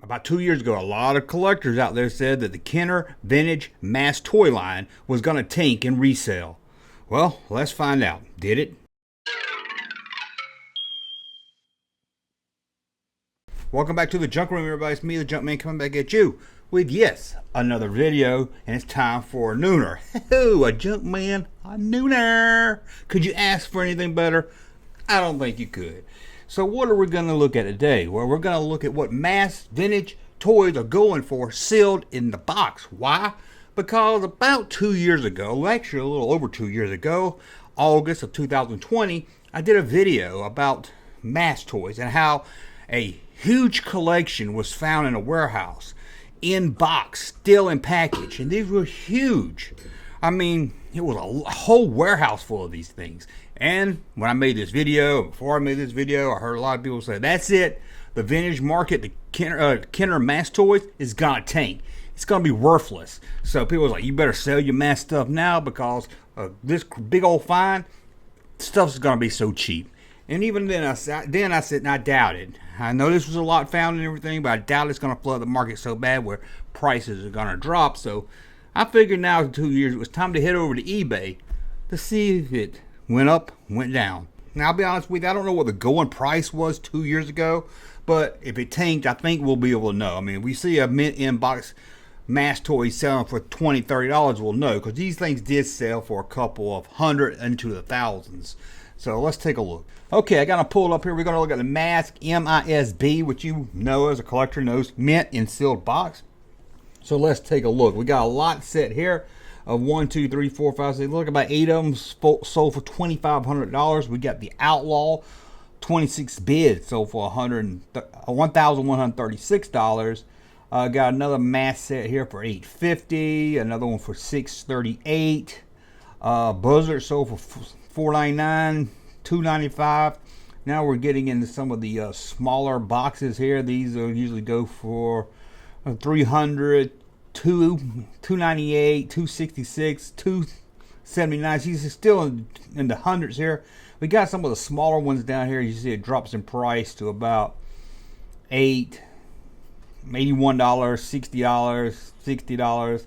About 2 years ago, a lot of collectors out there said that the Kenner Vintage Mass Toy line was going to tank in resale. Well, let's find out. Did it? Welcome back to the Junk Room, everybody. It's me, the Junkman, coming back at you with, yes, another video, and it's time for a nooner. Ooh, a Junkman, a nooner. Could you ask for anything better? I don't think you could. So what are we going to look at today? Well, we're going to look at what mass vintage toys are going for sealed in the box. Why? Because about 2 years ago, actually a little over 2 years ago, August of 2020, I did a video about mass toys and how a huge collection was found in a warehouse, in box, still in package, and these were huge. I mean, it was a whole warehouse full of these things. And when I made this video, before I made this video, I heard a lot of people say, that's it, the vintage market, the Kenner mass toys is gonna tank. It's gonna be worthless. So people was like, you better sell your mass stuff now because this big old find, stuff's gonna be so cheap. And even then I said, and I doubted. I know this was a lot found and everything, but I doubt it's going to flood the market so bad where prices are going to drop. So I figured now in 2 years it was time to head over to eBay to see if it went up, went down. Now I'll be honest with you, I don't know what the going price was 2 years ago, but if it tanked, I think we'll be able to know. I mean, if we see a mint inbox mass toy selling for $20, $30, we'll know, because these things did sell for a couple of hundred into the thousands. So let's take a look. Okay, I got to pull it up here. We're going to look at the Mask MISB, which you know as a collector knows, mint in sealed box. So let's take a look. We got a lot set here of 1, 2, 3, 4, 5, 6. Look, about 8 of them sold for $2,500. We got the Outlaw 26 bid sold for $1,136. Got another mask set here for $850. Another one for $638. Buzzard sold for $499, $295. Now we're getting into some of the smaller boxes here. These usually go for $300, $298, $266, $279. These are still in the hundreds here. We got some of the smaller ones down here. You see it drops in price to about $81, $60, $60.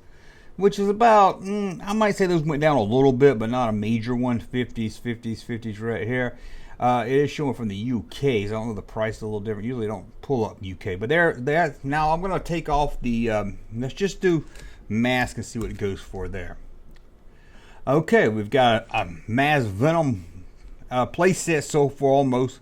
Which is about, I might say those went down a little bit, but not a major one. 50s right here. It is showing from the UK, so I don't know the price is a little different. Usually don't pull up UK, but there. Now I'm going to take off the, let's just do mask and see what it goes for there. Okay, we've got a Mass Venom play set so far almost,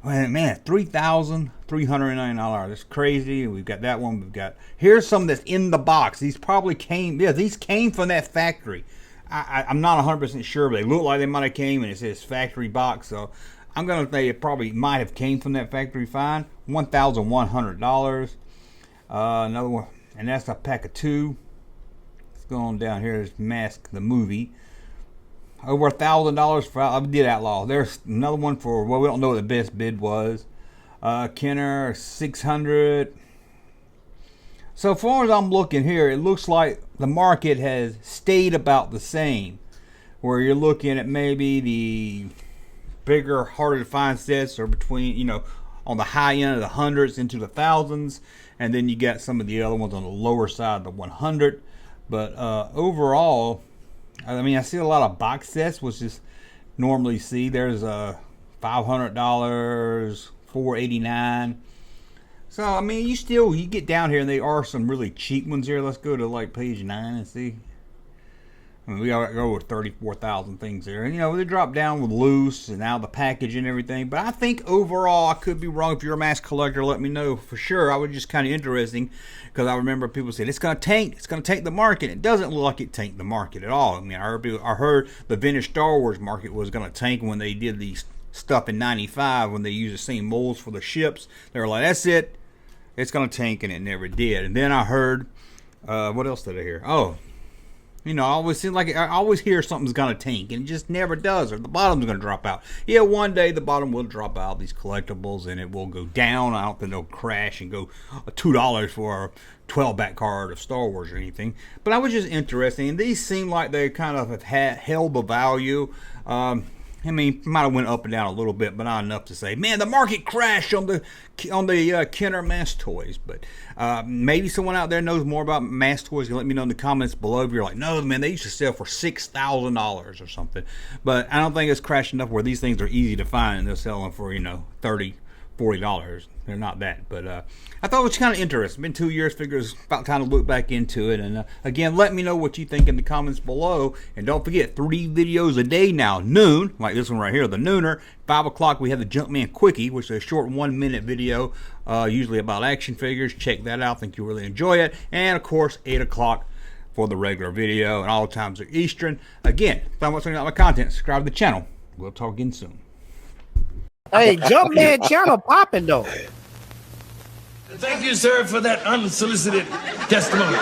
man, $3,399. That's crazy. We've got that one. We've got, here's some that's in the box. These probably came, yeah, these came from that factory. I'm not 100% sure, but they look like they might have came, and it says factory box. So I'm going to say it probably might have came from that factory find. $1,100. Another one, and that's a pack of 2. Let's go on down here. There's Mask the movie. Over $1,000 for, I did Outlaw. There's another one for, well, we don't know what the best bid was. Kenner, $600. So far as I'm looking here, it looks like the market has stayed about the same. Where you're looking at maybe the bigger, harder to find sets are between, you know, on the high end of the hundreds into the thousands. And then you got some of the other ones on the lower side of the 100. But overall, I mean, I see a lot of box sets, which is normally see. There's $500, $489. So I mean, you get down here, and there are some really cheap ones here. Let's go to like page 9 and see. I mean, we got over 34,000 things there, and you know they drop down with loose and out of the package and everything. But I think overall, I could be wrong. If you're a mass collector, let me know for sure. I was just kind of interesting because I remember people saying it's going to tank. It's going to tank the market. It doesn't look like it tanked the market at all. I mean, I heard the vintage Star Wars market was going to tank when they did these stuff in '95 when they used the same molds for the ships. They were like, that's it. It's going to tank, and it never did. And then I heard, what else did I hear? Oh, you know, I always hear something's going to tank, and it just never does, or the bottom's going to drop out. Yeah, one day the bottom will drop out, these collectibles, and it will go down. I don't think it'll crash and go $2 for a 12-back card of Star Wars or anything. But I was just interested, and these seem like they kind of have held the value. I mean, might have went up and down a little bit, but not enough to say, man, the market crashed on the Kenner mask toys. But maybe someone out there knows more about mask toys. You can let me know in the comments below if you're like, no, man, they used to sell for $6,000 or something. But I don't think it's crashed enough where these things are easy to find and they're selling for, you know, $30-$40. They're not that, but I thought it was kind of interesting. It's been 2 years, figure it's about time to look back into it. And again, let me know what you think in the comments below. And don't forget, 3 videos a day now, noon, like this one right here, the Nooner. 5 o'clock, we have the Junkman Quickie, which is a short 1-minute video, usually about action figures. Check that out. I think you'll really enjoy it. And of course, 8 o'clock for the regular video, and all times are Eastern. Again, if you want to check out my content, subscribe to the channel. We'll talk again soon. Hey, Junkman channel popping though. Thank you, sir, for that unsolicited testimony.